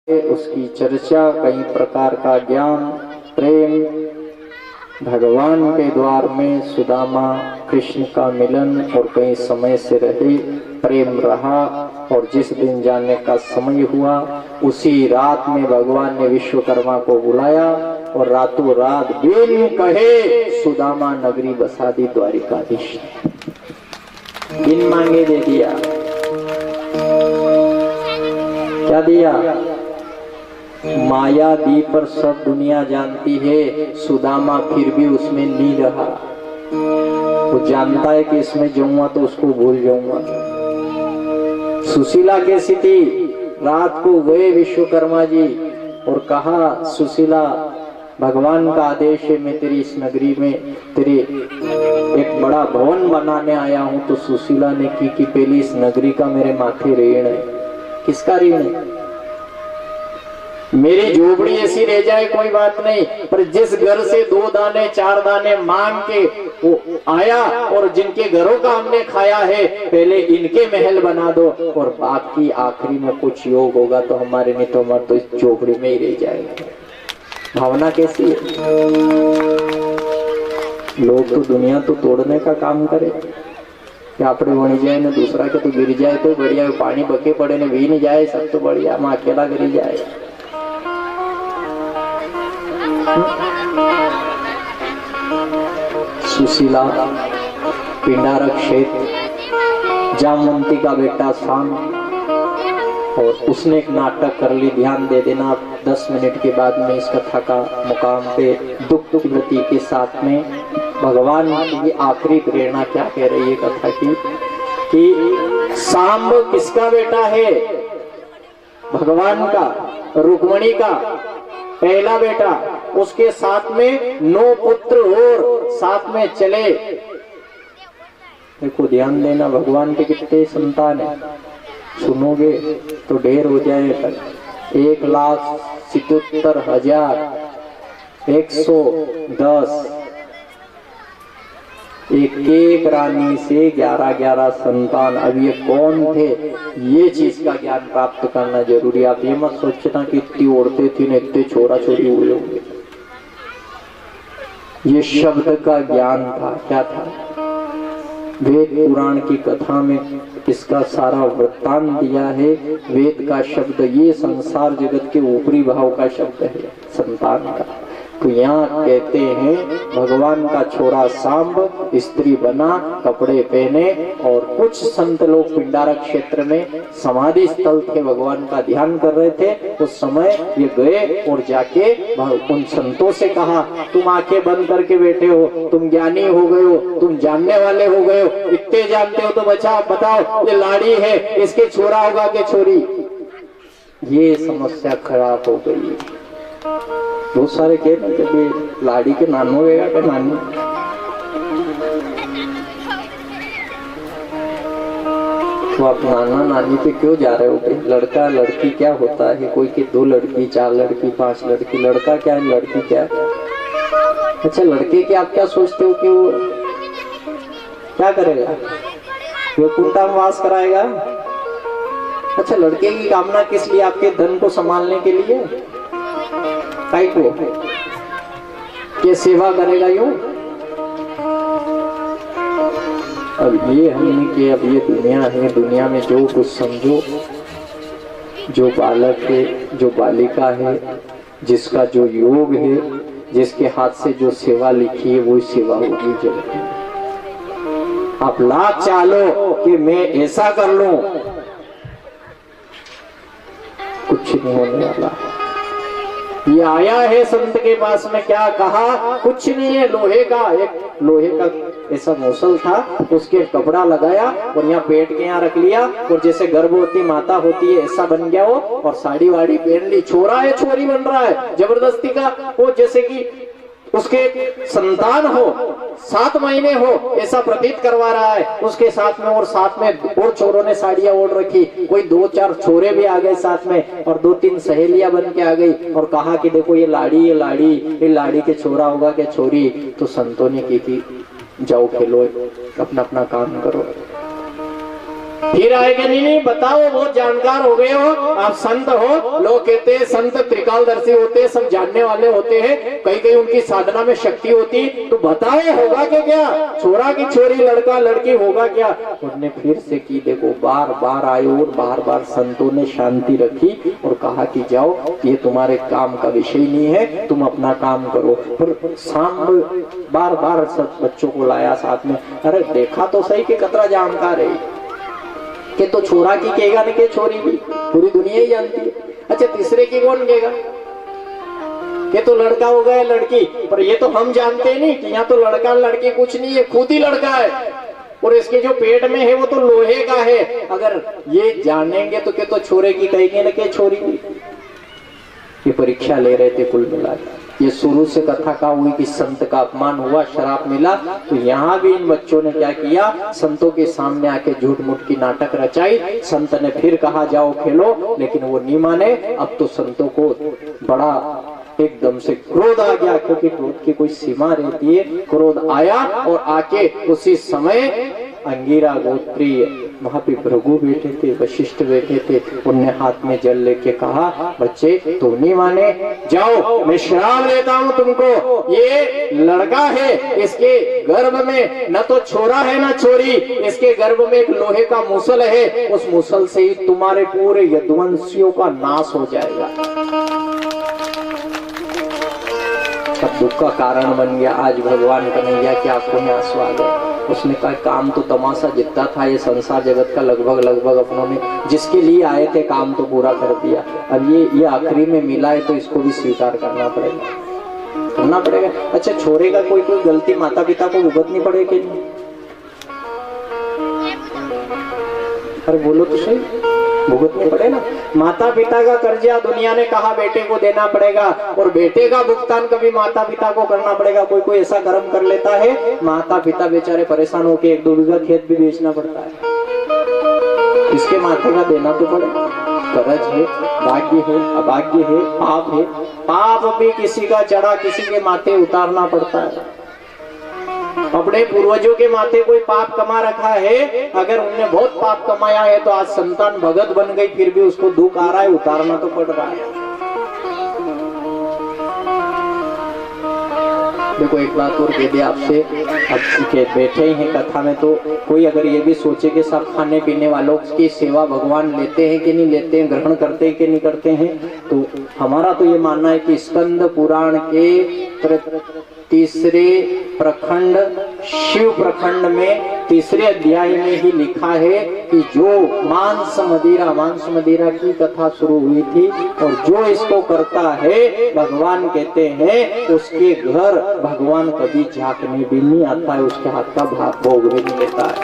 उसकी चर्चा, कई प्रकार का ज्ञान, प्रेम, भगवान के द्वार में सुदामा कृष्ण का मिलन और कई समय से रहे, प्रेम रहा। और जिस दिन जाने का समय हुआ उसी रात में भगवान ने विश्वकर्मा को बुलाया और रातों रात बिन कहे सुदामा नगरी बसा दी द्वारिकाधीश। बिन मांगे दे दिया। क्या दिया? माया दी पर सब दुनिया जानती है, सुदामा फिर भी उसमें नहीं रहा। वो जानता है कि इसमें जाऊंगा तो उसको भूल जाऊंगा। सुशीला कैसी थी? रात को गए विश्वकर्मा जी और कहा, सुशीला भगवान का आदेश है, मैं तेरी इस नगरी में तेरे एक बड़ा भवन बनाने आया हूँ। तो सुशीला ने की कि पहली इस नगरी का मेरे माथे ऋण है। किसका ऋण है? मेरी झोपड़ी ऐसी रह जाए कोई बात नहीं, पर जिस घर से 2 दाने 4 दाने मांग के वो आया और जिनके घरों का हमने खाया है, पहले इनके महल बना दो और बाकी आखिरी में कुछ योग होगा तो हमारे नहीं तो हमारे तो इस झोपड़ी में ही रह जाएगा। भावना कैसी है? लोग तो दुनिया तो तोड़ने का काम करे कि आपने बनी जाए ना दूसरा के तो गिर जाए तो बढ़िया, पानी बके पड़े ने भी नहीं जाए सब तो बढ़िया, हम अकेला गिर जाए। सुशीला पिंडारक क्षेत्र, जामवंती का बेटा शाम, और उसने एक नाटक कर ली। ध्यान दे देना, 10 मिनट के बाद में इस कथा का मुकाम पे दुख व्रती के साथ में भगवान की आखिरी प्रेरणा क्या कह रही है कथा की, कि सांब किसका बेटा है? भगवान का, रुक्मणी का पहला बेटा। उसके साथ में 9 पुत्र और साथ में चले। देखो ध्यान देना, भगवान के कितने संतान है सुनोगे तो ढेर हो जाए। 1,77,110 एक रानी से 11 संतान। अब ये कौन थे, ये चीज का ज्ञान प्राप्त करना जरूरी। आप ये मत सोचना कि इतनी औरतें थी न इतने छोरा छोरी हुए होंगे। ये शब्द का ज्ञान था। क्या था? वेद पुराण की कथा में इसका सारा वृत्तांत दिया है। वेद का शब्द ये संसार जगत के ऊपरी भाव का शब्द है, संतान का। तो यहाँ कहते हैं भगवान का छोरा सांब स्त्री बना, कपड़े पहने, और कुछ संत लोग पिंडारक क्षेत्र में समाधि स्थल थे, भगवान का ध्यान कर रहे थे। उस समय ये गए और जाके उन संतों से कहा, तुम आंखें बंद करके बैठे हो, तुम ज्ञानी हो गए हो, तुम जानने वाले हो गए हो, इतने जानते हो तो बताओ ये लाड़ी है, इसके छोरा होगा कि छोरी? ये समस्या खराब हो गई। बहुत सारे कह रहे कि लाड़ी के नानो होगा कि नानी। तो आप नाना नानी पे क्यों जा रहे हो? लड़का लड़की क्या होता है? कोई के 2 लड़की 4 लड़की 5 लड़की। लड़का क्या है, लड़की क्या है? अच्छा, लड़के के आप क्या सोचते हो कि वो क्या करेगा? वो कुंटा में वास कराएगा? अच्छा, लड़के की कामना किस लिए? आपके धन को संभालने के लिए? काई को? ये सेवा करेगा यूं? अब ये हमने कि अब ये दुनिया है, दुनिया में जो कुछ समझो, जो बालक है, जो बालिका है, जिसका जो योग है, जिसके हाथ से जो सेवा लिखी है वो सेवा होगी जगत में। आप लाख चालो कि मैं ऐसा कर लूं, कुछ नहीं होने वाला। ये आया है संत के पास में, क्या कहा? कुछ नहीं है, लोहे का ऐसा मूसल था, उसके कपड़ा लगाया और यहाँ पेट के यहाँ रख लिया, और जैसे गर्भवती माता होती है ऐसा बन गया वो, और साड़ी वाड़ी पहन ली। छोरा है छोरी बन रहा है जबरदस्ती का, वो जैसे कि उसके संतान हो, 7 महीने हो ऐसा प्रतीत करवा रहा है उसके साथ में। और साथ में और छोरों ने साड़ियां ओढ़ रखी, कोई 2-4 छोरे भी आ गए साथ में, और 2-3 सहेलियां बन के आ गई और कहा कि देखो ये लाड़ी के छोरा होगा कि छोरी? तो संतों ने की थी, जाओ खेलो, अपना अपना काम करो। फिर आएगा, नहीं बताओ, बहुत जानकार हो गए हो आप, संत हो। लोग कहते हैं संत त्रिकालदर्शी होते हैं, सब जानने वाले होते हैं, कहीं कहीं उनकी साधना में शक्ति होती, तो बताओ होगा क्या, छोरा की छोरी, लड़का लड़की, होगा क्या। उन्होंने फिर से की, देखो बार बार आए और बार बार संतों ने शांति रखी और कहा कि जाओ, ये तुम्हारे काम का विषय नहीं है, तुम अपना काम करो। पर शाम बार बार सब बच्चों को लाया साथ में, अरे देखा तो सही कि कतरा जानकार है कि तो छोरा की कहेगा न के छोरी भी, पूरी दुनिया ही जानती है। अच्छा तीसरे की कौन कहेगा कि तो लड़का हो गया लड़की, पर ये तो हम जानते नहीं कि यहाँ तो लड़का लड़की कुछ नहीं है, खुद ही लड़का है, और इसके जो पेट में है वो तो लोहे का है। अगर ये जानेंगे तो के तो छोरे की कहेंगे न के छोरी की। ये परीक्षा ले रहे थे कुल मिलाकर। ये शुरू से कथा का हुई कि संत का अपमान हुआ, शराप मिला, तो यहाँ भी इन बच्चों ने क्या किया, संतों के सामने आके झूठ मूठ की नाटक रचाई। संत ने फिर कहा जाओ खेलो, लेकिन वो नहीं माने। अब तो संतों को बड़ा एकदम से क्रोध आ गया, क्योंकि क्रोध की कोई सीमा रहती है। क्रोध आया और आके उसी समय अंगिरा गोत्रीय वहां पे भृगु बैठे थे, वशिष्ठ बैठे थे, उनने हाथ में जल लेके कहा, बच्चे तुम नहीं माने, जाओ मैं श्राप देता हूँ तुमको, ये लड़का है, इसके गर्भ में न तो छोरा है न छोरी, इसके गर्भ में एक लोहे का मूसल है, उस मूसल से ही तुम्हारे पूरे यदुवंशियों का नाश हो जाएगा। सब दुख का कारण बन गया। आज भगवान कन्हैया की आंखों में आंसू आ गए। उसने कहा काम तो तमाशा जितना था ये संसार जगत का लगभग अपनों ने जिसके लिए आए थे काम तो पूरा कर दिया। अब ये आखिरी में मिला है तो इसको भी स्वीकार करना पड़ेगा। अच्छा छोरे का कोई गलती माता पिता को भुगतनी पड़ेगी नहीं? अरे बोलो तो सही, भुगतने पड़े ना। माता पिता का कर्जा दुनिया ने कहा बेटे को देना पड़ेगा, और बेटे का भुगतान कभी माता पिता को करना पड़ेगा। कोई ऐसा कर्म कर लेता है, माता पिता बेचारे परेशान होकर 1-2 बीघा खेत भी बेचना पड़ता है। इसके माथे का देना तो पड़ेगा। कर्ज है, भाग्य है, अभाग्य है, पाप है। पाप भी किसी का चढ़ा किसी के माथे उतारना पड़ता है। अपने पूर्वजों के माथे कोई पाप कमा रखा है, अगर उनने बहुत पाप कमाया है तो आज संतान भगत बन गई, फिर भी उसको दुख आ रहा है, उतारना तो पड़ रहा है। देखो एक बात और कह दे आपसे, अब के बैठे ही हैं कथा में, तो कोई अगर ये भी सोचे कि सब खाने पीने वालों की सेवा भगवान लेते हैं कि नहीं लेते हैं, ग्रहण करते हैं कि नहीं करते हैं, तो हमारा तो ये मानना है कि स्कंद पुराण के तीसरे प्रखंड शिव प्रखंड में तीसरे अध्याय में ही लिखा है कि जो मांस मदिरा की कथा शुरू हुई थी, और जो इसको करता है भगवान कहते हैं उसके घर भगवान कभी झांकने भी नहीं आता है, उसके हाथ का भोग भी नहीं लेता है।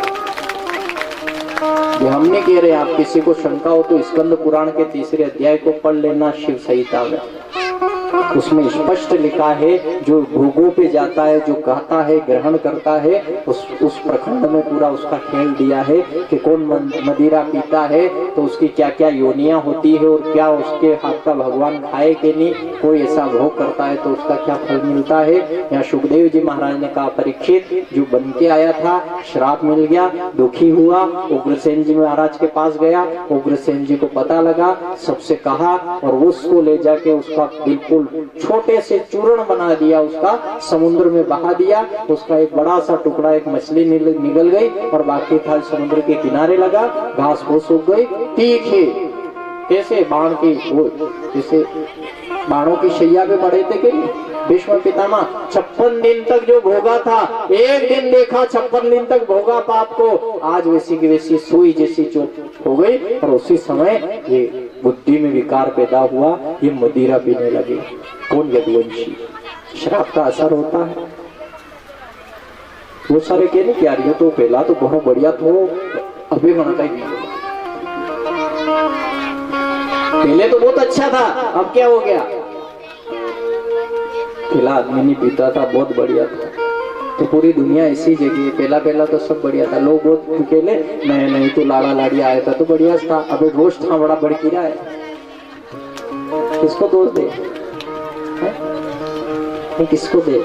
ये हम नहीं कह रहे, आप किसी को शंका हो तो स्कंद पुराण के तीसरे अध्याय को पढ़ लेना, शिव संहिता में उसमें स्पष्ट लिखा है, जो भोगों पे जाता है, जो कहता है, ग्रहण करता है, उस प्रखंड में पूरा उसका खेल दिया है कि कौन मदिरा पीता है तो उसकी क्या क्या योनियां होती है, और क्या उसके हाथ का भगवान खाए कि नहीं, कोई ऐसा भोग करता है तो उसका क्या फल मिलता है। यहाँ सुखदेव जी महाराज ने कहा, परीक्षित जो बन के आया था, श्राप मिल गया, दुखी हुआ, उग्रसेन जी महाराज के पास गया, उग्रसेन जी को पता लगा, सबसे कहा, और उसको ले जाके उसका बिल्कुल छोटे से चूर्ण बना दिया, उसका समुद्र में बहा दिया, उसका एक बड़ा सा टुकड़ा, एक मछली निकल गई, और बाकी था समुद्र के किनारे लगा, घास फूस उग गई, तीखे कैसे बाण की, वो जैसे बाणों की शैया पे पड़े थे कि भीष्म पितामह 56 दिन तक जो भोगा था, एक दिन देखा 56 दिन तक भोगा पाप को, आज वैसी की वैसी सुई जैसी चोट हो गई, और उसी समय ये बुद्धि में विकार पैदा हुआ, ये मदिरा पीने लगे। कौन? यदुवंशी। श्राप का असर होता है। वो सारे कहने की यार ये तो पहला तो बहुत बढ़िया था, अभी बनता ही नहीं, पहले तो बहुत अच्छा था, अब क्या हो गया? पहला आदमी नहीं पीता था, बहुत बढ़िया था, तो पूरी दुनिया इसी जगह, पहला तो सब बढ़िया था, लोग बहुत अकेले नहीं तो लाड़ा लाड़ी आया था तो बढ़िया था, अबे रोज था बड़ा बड़कीरा है, किसको दोष दे? किसको दे?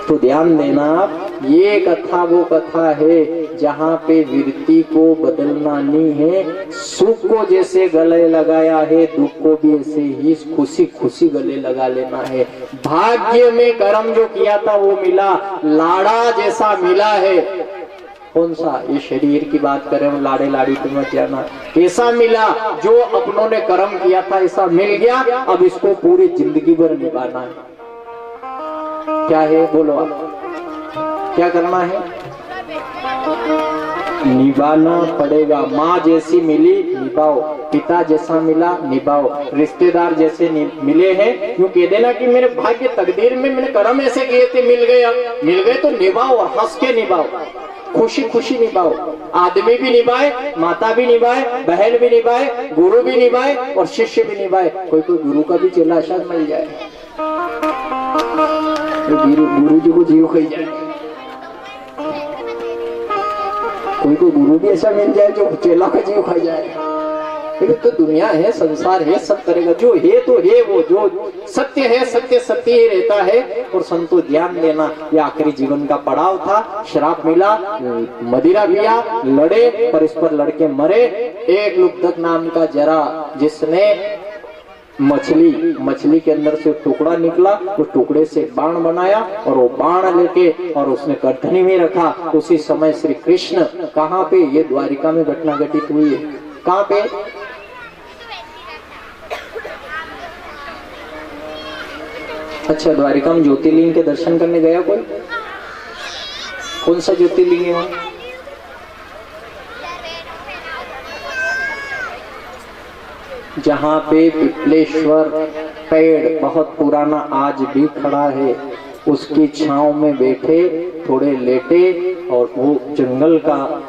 तो ध्यान देना, ये कथा वो कथा है जहाँ पे वृत्ति को बदलना नहीं है, सुख को जैसे गले लगाया है दुख को भी ऐसे ही खुशी खुशी गले लगा लेना है। भाग्य में कर्म जो किया था वो मिला, लाड़ा जैसा मिला है। कौन सा? ये शरीर की बात करें, लाड़े लाड़ी तो मत जाना। ऐसा मिला जो अपनों ने कर्म किया था ऐसा मिल गया, अब इसको पूरी जिंदगी भर निभाना है। क्या है बोलो आप, क्या करना है? निभाना पड़ेगा। माँ जैसी मिली निभाओ, पिता जैसा मिला निभाओ, रिश्तेदार जैसे मिले हैं यूं कह देना कि मेरे भाग्य तकदीर में मैंने कर्म ऐसे किए थे, मिल गए तो निभाओ, और हंस के निभाओ, खुशी खुशी निभाओ। आदमी भी निभाए, माता भी निभाए, बहन भी निभाए, गुरु भी निभाए और शिष्य भी निभाए। कोई कोई गुरु का भी चेला शायद मिल जाए, गुरु जी को जीव खाई जाए। कोई कोई गुरु भी ऐसा मिल जाए जो चेला का जीव खाई जाए। लेकिन तो दुनिया है, संसार है, सब करेगा। जो है तो है, वो जो सत्य है सत्य सत्य ही रहता है। और संतो ध्यान देना, ये आखिरी जीवन का पड़ाव था। श्राप मिला, मदिरा पिया, लड़े, पर इस पर लड़के मरे। एक लुब्धक नाम का जरा, जिसने मछली के अंदर से टुकड़ा निकला, उस टुकड़े से बाण बनाया और वो बाण लेके और उसने गर्दनी में रखा। उसी समय श्री कृष्ण, कहाँ पे? ये द्वारिका में घटना घटित हुई है। कहाँ पे? अच्छा, द्वारिका में ज्योतिर्लिंग के दर्शन करने गया कोई? कौन सा ज्योतिर्लिंग है वहां? जहाँ पे पिपलेश्वर पेड़ बहुत पुराना आज भी खड़ा है, उसकी छांव में बैठे, थोड़े लेटे, और वो जंगल का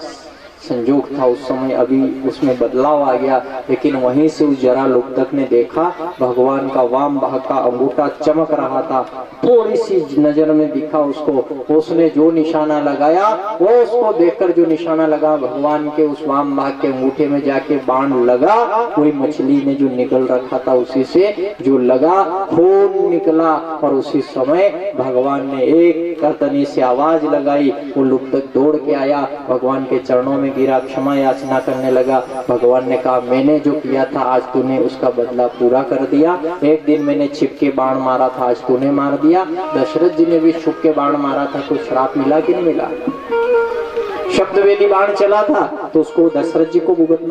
संजोग था उस समय। अभी उसमें बदलाव आ गया, लेकिन वहीं से उस जरा लुब्धक ने देखा भगवान का वाम भाग का अंगूठा चमक रहा था। थोड़ी सी नजर में दिखा उसको, उसने जो निशाना लगाया, वो उसको देखकर जो निशाना लगा भगवान के उस वाम भाग के अंगूठे में जाके बाण लगा। वही मछली ने जो निकल रखा था उसी से जो लगा, खून निकला। और उसी समय भगवान ने एक करतनी से आवाज लगाई, वो लुब्धक दौड़ के आया, भगवान के चरणों में गिरा, क्षमा याचना करने लगा। भगवान ने कहा, मैंने जो किया था आज तूने उसका बदला पूरा कर दिया। एक दिन मैंने छिप के बाण मारा था, आज तूने मार दिया। दशरथ जी ने भी छुप के बाण मारा था, तो श्राप मिला कि नहीं मिला? शब्द वेदी बाण चला था तो उसको दशरथ जी को भुगतना